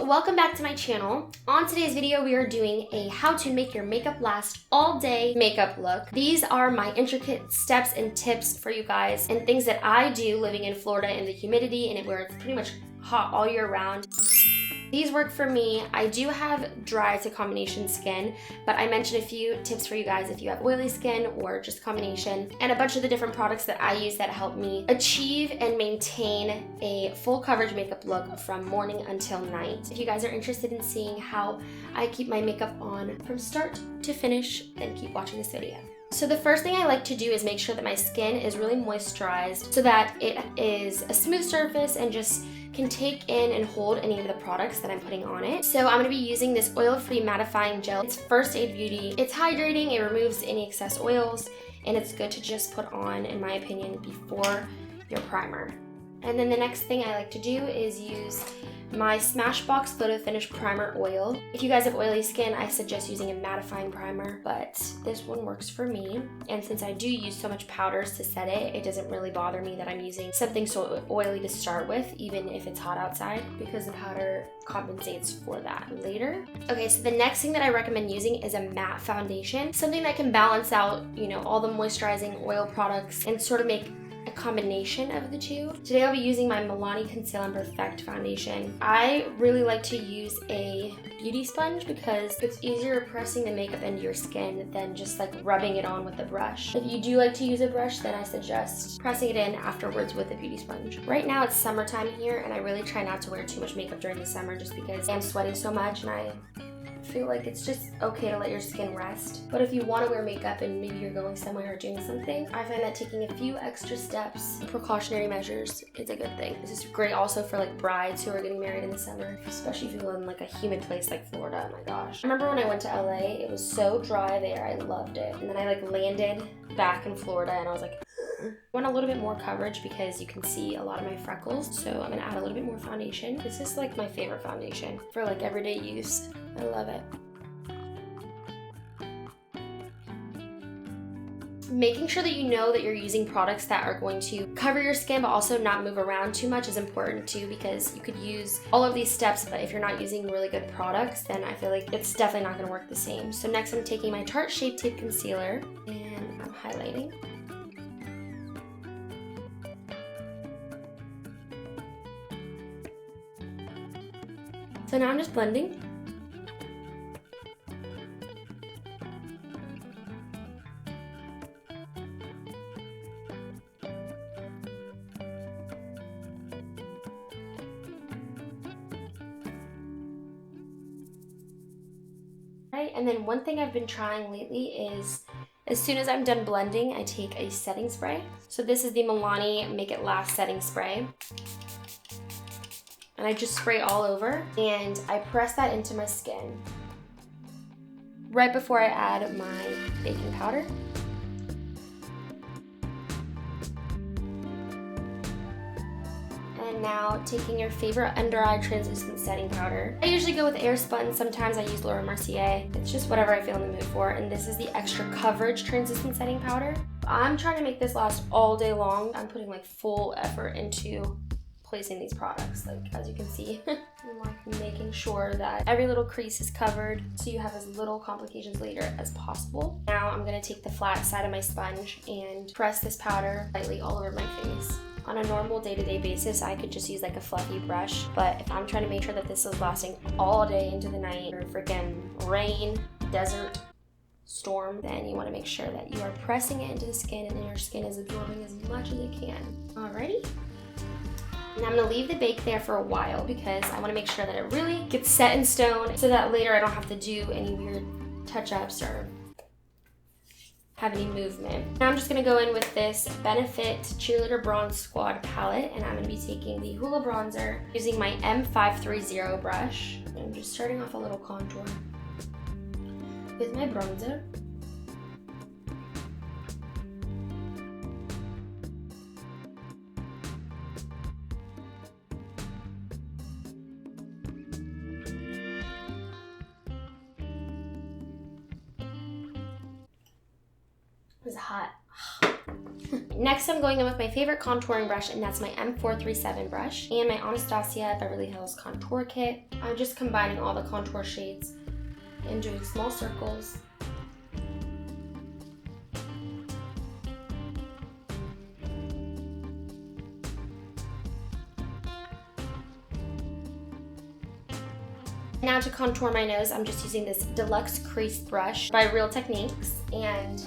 welcome back to my channel. On today's video, we are doing a how to make your makeup last all day makeup look. These are my intricate steps and tips for you guys and things that I do living in Florida in the humidity and where it's pretty much hot all year round. These work for me. I do have dry to combination skin, but I mentioned a few tips for you guys if you have oily skin or just combination, and a bunch of the different products that I use that help me achieve and maintain a full coverage makeup look from morning until night. If you guys are interested in seeing how I keep my makeup on from start to finish, then keep watching this video. So the first thing I like to do is make sure that my skin is really moisturized so that it is a smooth surface and just can take in and hold any of the products that I'm putting on it. So I'm gonna be using this oil-free mattifying gel. It's First Aid Beauty. It's hydrating, it removes any excess oils, and it's good to just put on, in my opinion, before your primer. And then the next thing I like to do is use my Smashbox Photo Finish Primer Oil. If you guys have oily skin, I suggest using a mattifying primer, but this one works for me. And since I do use so much powders to set it, it doesn't really bother me that I'm using something so oily to start with, even if it's hot outside, because the powder compensates for that later. Okay, so the next thing that I recommend using is a matte foundation, something that can balance out, you know, all the moisturizing oil products and sort of make a combination of the two. Today I'll be using my Milani Conceal and Perfect foundation. I really like to use a beauty sponge because it's easier pressing the makeup into your skin than just like rubbing it on with a brush. If you do like to use a brush, then I suggest pressing it in afterwards with a beauty sponge. Right now it's summertime here and I really try not to wear too much makeup during the summer just because I'm sweating so much and I feel like it's just okay to let your skin rest. But if you want to wear makeup and maybe you're going somewhere or doing something, I find that taking a few extra steps, precautionary measures, is a good thing. This is great also for like brides who are getting married in the summer, especially if you live in like a humid place like Florida. Oh my gosh. I remember when I went to LA, it was so dry there, I loved it. And then I like landed back in Florida and I was like, I want a little bit more coverage because you can see a lot of my freckles, so I'm gonna add a little bit more foundation. This is like my favorite foundation for like everyday use. I love it. Making sure that you know that you're using products that are going to cover your skin but also not move around too much is important too, because you could use all of these steps, but if you're not using really good products, then I feel like it's definitely not gonna work the same. So next I'm taking my Tarte Shape Tape Concealer and I'm highlighting. So now I'm just blending. Right, and then one thing I've been trying lately is as soon as I'm done blending, I take a setting spray. So this is the Milani Make It Last setting spray. And I just spray all over and I press that into my skin right before I add my baking powder. And now taking your favorite under eye translucent setting powder. I usually go with Airspun, sometimes I use Laura Mercier. It's just whatever I feel in the mood for. And this is the extra coverage translucent setting powder. I'm trying to make this last all day long. I'm putting like full effort into placing these products, like as you can see. I'm like making sure that every little crease is covered so you have as little complications later as possible. Now I'm gonna take the flat side of my sponge and press this powder lightly all over my face. On a normal day-to-day basis, I could just use like a fluffy brush, but if I'm trying to make sure that this is lasting all day into the night, or freaking rain, desert, storm, then you want to make sure that you are pressing it into the skin and then your skin is absorbing as much as it can. Alrighty. And I'm gonna leave the bake there for a while because I wanna make sure that it really gets set in stone so that later I don't have to do any weird touch-ups or have any movement. Now I'm just gonna go in with this Benefit Cheerleader Bronze Squad palette and I'm gonna be taking the Hoola bronzer using my M530 brush. I'm just starting off a little contour with my bronzer. It was hot Next, I'm going in with my favorite contouring brush, and that's my M437 brush and my Anastasia Beverly Hills Contour Kit. I'm just combining all the contour shades and doing small circles. Now to contour my nose, I'm just using this Deluxe Crease brush by Real Techniques, and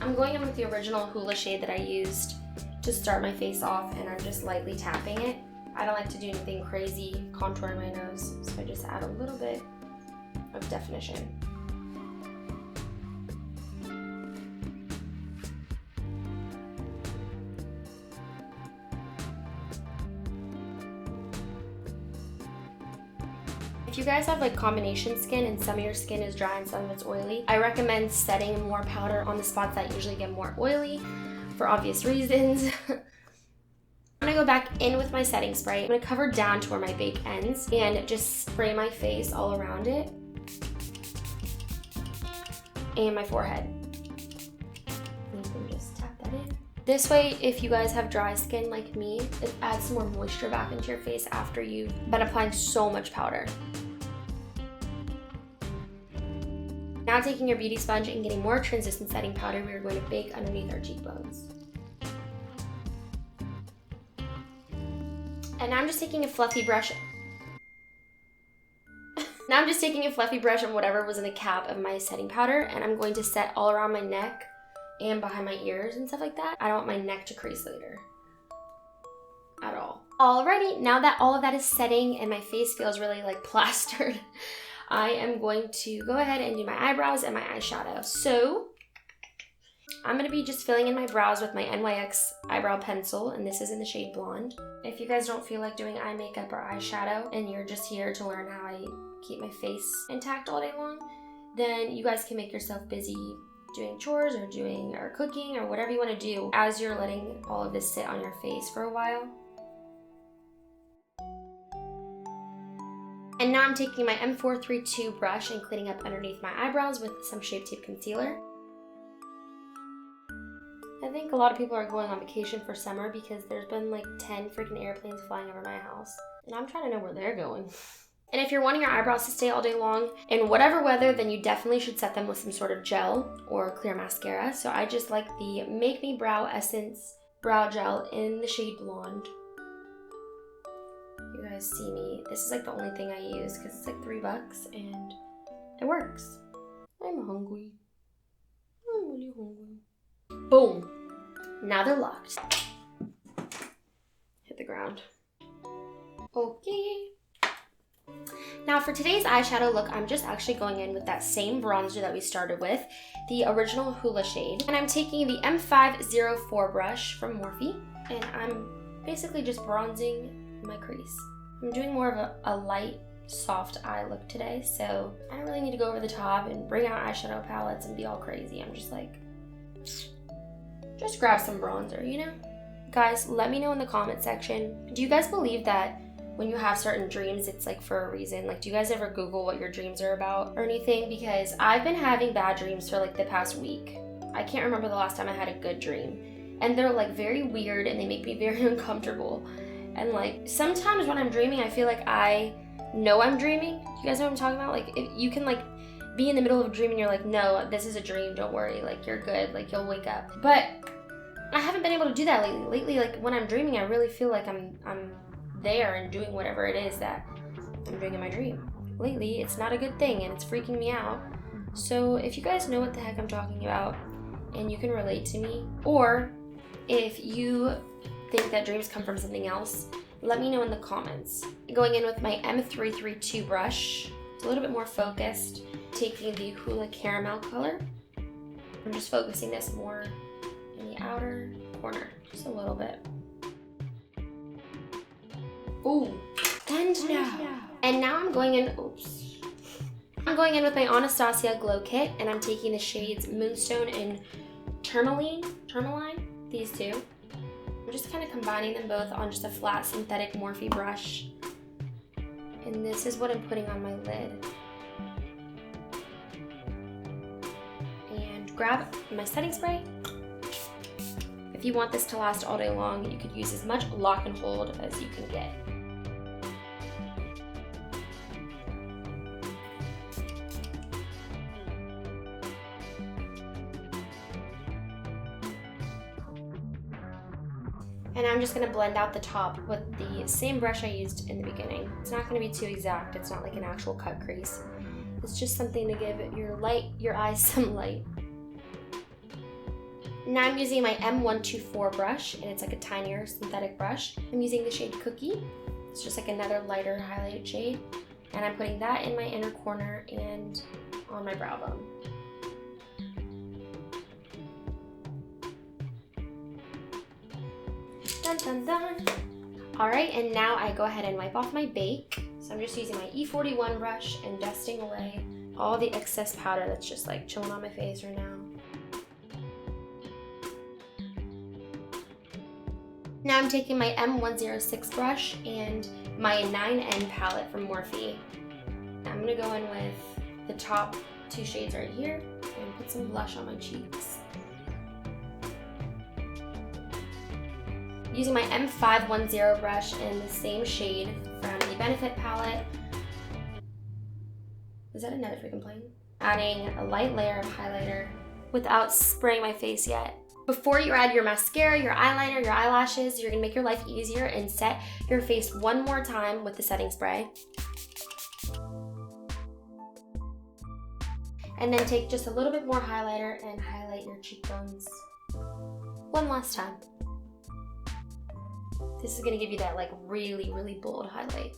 I'm going in with the original Hula shade that I used to start my face off, and I'm just lightly tapping it. I don't like to do anything crazy contouring my nose, so I just add a little bit of definition. If you guys have like combination skin and some of your skin is dry and some of it's oily, I recommend setting more powder on the spots that usually get more oily for obvious reasons. I'm gonna go back in with my setting spray. I'm gonna cover down to where my bake ends and just spray my face all around it and my forehead. You can just tap that in. This way, if you guys have dry skin like me, it adds some more moisture back into your face after you've been applying so much powder. Now taking your beauty sponge and getting more translucent setting powder, we are going to bake underneath our cheekbones. And now I'm just taking a fluffy brush. Now I'm just taking a fluffy brush and whatever was in the cap of my setting powder, and I'm going to set all around my neck and behind my ears and stuff like that. I don't want my neck to crease later at all. Alrighty, now that all of that is setting and my face feels really like plastered, I am going to go ahead and do my eyebrows and my eyeshadow. So I'm going to be just filling in my brows with my NYX eyebrow pencil, and this is in the shade Blonde. If you guys don't feel like doing eye makeup or eyeshadow and you're just here to learn how I keep my face intact all day long, then you guys can make yourself busy doing chores or cooking or whatever you want to do as you're letting all of this sit on your face for a while. And now I'm taking my M432 brush and cleaning up underneath my eyebrows with some Shape Tape concealer. I think a lot of people are going on vacation for summer because there's been like 10 freaking airplanes flying over my house, and I'm trying to know where they're going. And if you're wanting your eyebrows to stay all day long in whatever weather, then you definitely should set them with some sort of gel or clear mascara. So I just like the Make Me Brow Essence Brow Gel in the shade Blonde. You guys see me. This is like the only thing I use because it's like $3 and it works. I'm hungry. I'm really hungry. Boom. Now they're locked. Hit the ground. Okay. Now for today's eyeshadow look, I'm just actually going in with that same bronzer that we started with, the original Hula shade. And I'm taking the M504 brush from Morphe, and I'm basically just bronzing my crease. I'm doing more of a light, soft eye look today, so I don't really need to go over the top and bring out eyeshadow palettes and be all crazy. I'm just like, just grab some bronzer, you know? Guys, let me know in the comment section, do you guys believe that when you have certain dreams, it's like for a reason? Like, do you guys ever Google what your dreams are about or anything? Because I've been having bad dreams for like the past week. I can't remember the last time I had a good dream. And they're like very weird and they make me very uncomfortable. And like sometimes when I'm dreaming, I feel like I know I'm dreaming. Do you guys know what I'm talking about? Like if you can like be in the middle of a dream and you're like, no, this is a dream, don't worry, like you're good, like you'll wake up. But I haven't been able to do that lately. Lately, like when I'm dreaming, I really feel like I'm there and doing whatever it is that I'm doing in my dream. Lately, it's not a good thing and it's freaking me out. So if you guys know what the heck I'm talking about and you can relate to me, or if you think that dreams come from something else, let me know in the comments. Going in with my M332 brush, it's a little bit more focused, taking the Hula Caramel color. I'm just focusing this more in the outer corner, just a little bit. Ooh, and now I'm going in, I'm going in with my Anastasia Glow Kit, and I'm taking the shades Moonstone and Tourmaline, these two. I'm just kind of combining them both on just a flat synthetic Morphe brush. And this is what I'm putting on my lid. And grab my setting spray If you want this to last all day long, you could use as much lock and hold as you can get. And I'm just gonna blend out the top with the same brush I used in the beginning. It's not gonna be too exact. It's not like an actual cut crease. It's just something to give your eyes some light. Now I'm using my M124 brush, and it's like a tinier synthetic brush. I'm using the shade Cookie. It's just like another lighter highlighted shade. And I'm putting that in my inner corner and on my brow bone. Dun, dun, dun. All right, and now I go ahead and wipe off my bake. So I'm just using my E41 brush and dusting away all the excess powder that's just like chilling on my face right now. Now I'm taking my M106 brush and my 9N palette from Morphe. I'm gonna go in with the top two shades right here and put some blush on my cheeks. Using my M510 brush in the same shade from the Benefit palette. Is that another freaking plane? Adding a light layer of highlighter without spraying my face yet. Before you add your mascara, your eyeliner, your eyelashes, you're gonna make your life easier and set your face one more time with the setting spray. And then take just a little bit more highlighter and highlight your cheekbones one last time. This is gonna give you that like really, really bold highlight.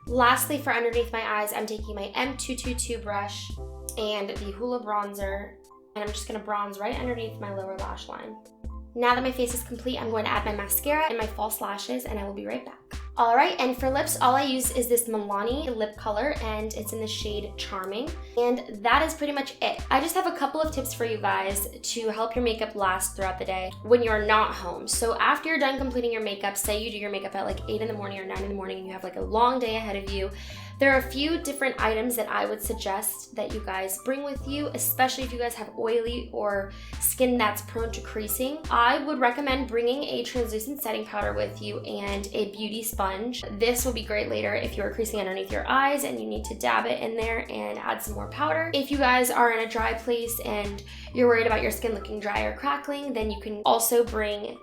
Lastly, for underneath my eyes, I'm taking my M222 brush and the Hoola bronzer, and I'm just gonna bronze right underneath my lower lash line. Now that my face is complete, I'm going to add my mascara and my false lashes, and I will be right back. All right, and for lips, all I use is this Milani lip color, and it's in the shade Charming. And that is pretty much it. I just have a couple of tips for you guys to help your makeup last throughout the day when you're not home. So after you're done completing your makeup, say you do your makeup at like 8 in the morning or 9 in the morning and you have like a long day ahead of you, there are a few different items that I would suggest that you guys bring with you, especially if you guys have oily or skin that's prone to creasing. I would recommend bringing a translucent setting powder with you and a beauty sponge. This will be great later if you're creasing underneath your eyes and you need to dab it in there and add some more powder. If you guys are in a dry place and you're worried about your skin looking dry or crackling, then you can also bring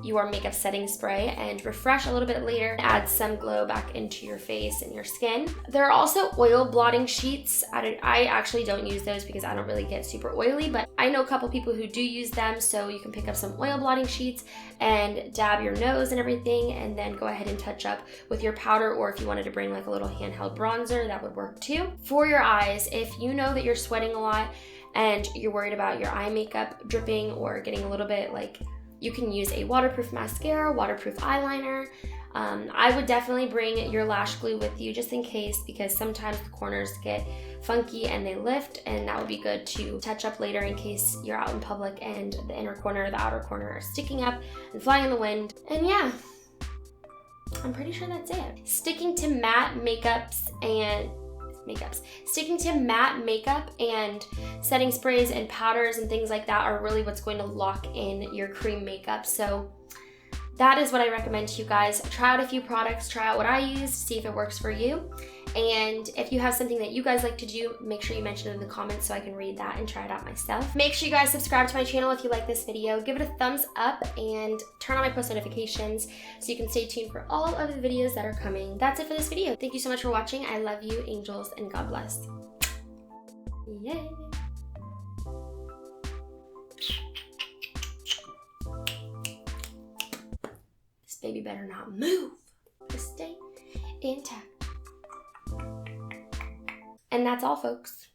your makeup setting spray and refresh a little bit later, add some glow back into your face and your skin. There are also oil blotting sheets. I actually don't use those because I don't really get super oily, but I know a couple people who do use them, so you can pick up some oil blotting sheets and dab your nose and everything, and then go ahead and touch up with your powder, or if you wanted to bring like a little handheld bronzer, that would work too. For your eyes, if you know that you're sweating a lot and you're worried about your eye makeup dripping or getting a little bit like, you can use a waterproof mascara, waterproof eyeliner. I would definitely bring your lash glue with you just in case, because sometimes the corners get funky and they lift, and that would be good to touch up later in case you're out in public and the inner corner or the outer corner are sticking up and flying in the wind. And yeah, I'm pretty sure that's it. Sticking to matte makeup and setting sprays and powders and things like that are really what's going to lock in your cream makeup. So that is what I recommend to you guys. Try out a few products, try out what I use, see if it works for you. And if you have something that you guys like to do, make sure you mention it in the comments so I can read that and try it out myself. Make sure you guys subscribe to my channel if you like this video. Give it a thumbs up and turn on my post notifications so you can stay tuned for all of the videos that are coming. That's it for this video. Thank you so much for watching. I love you, angels, and God bless. Yay! This baby better not move. Just stay intact. And that's all, folks.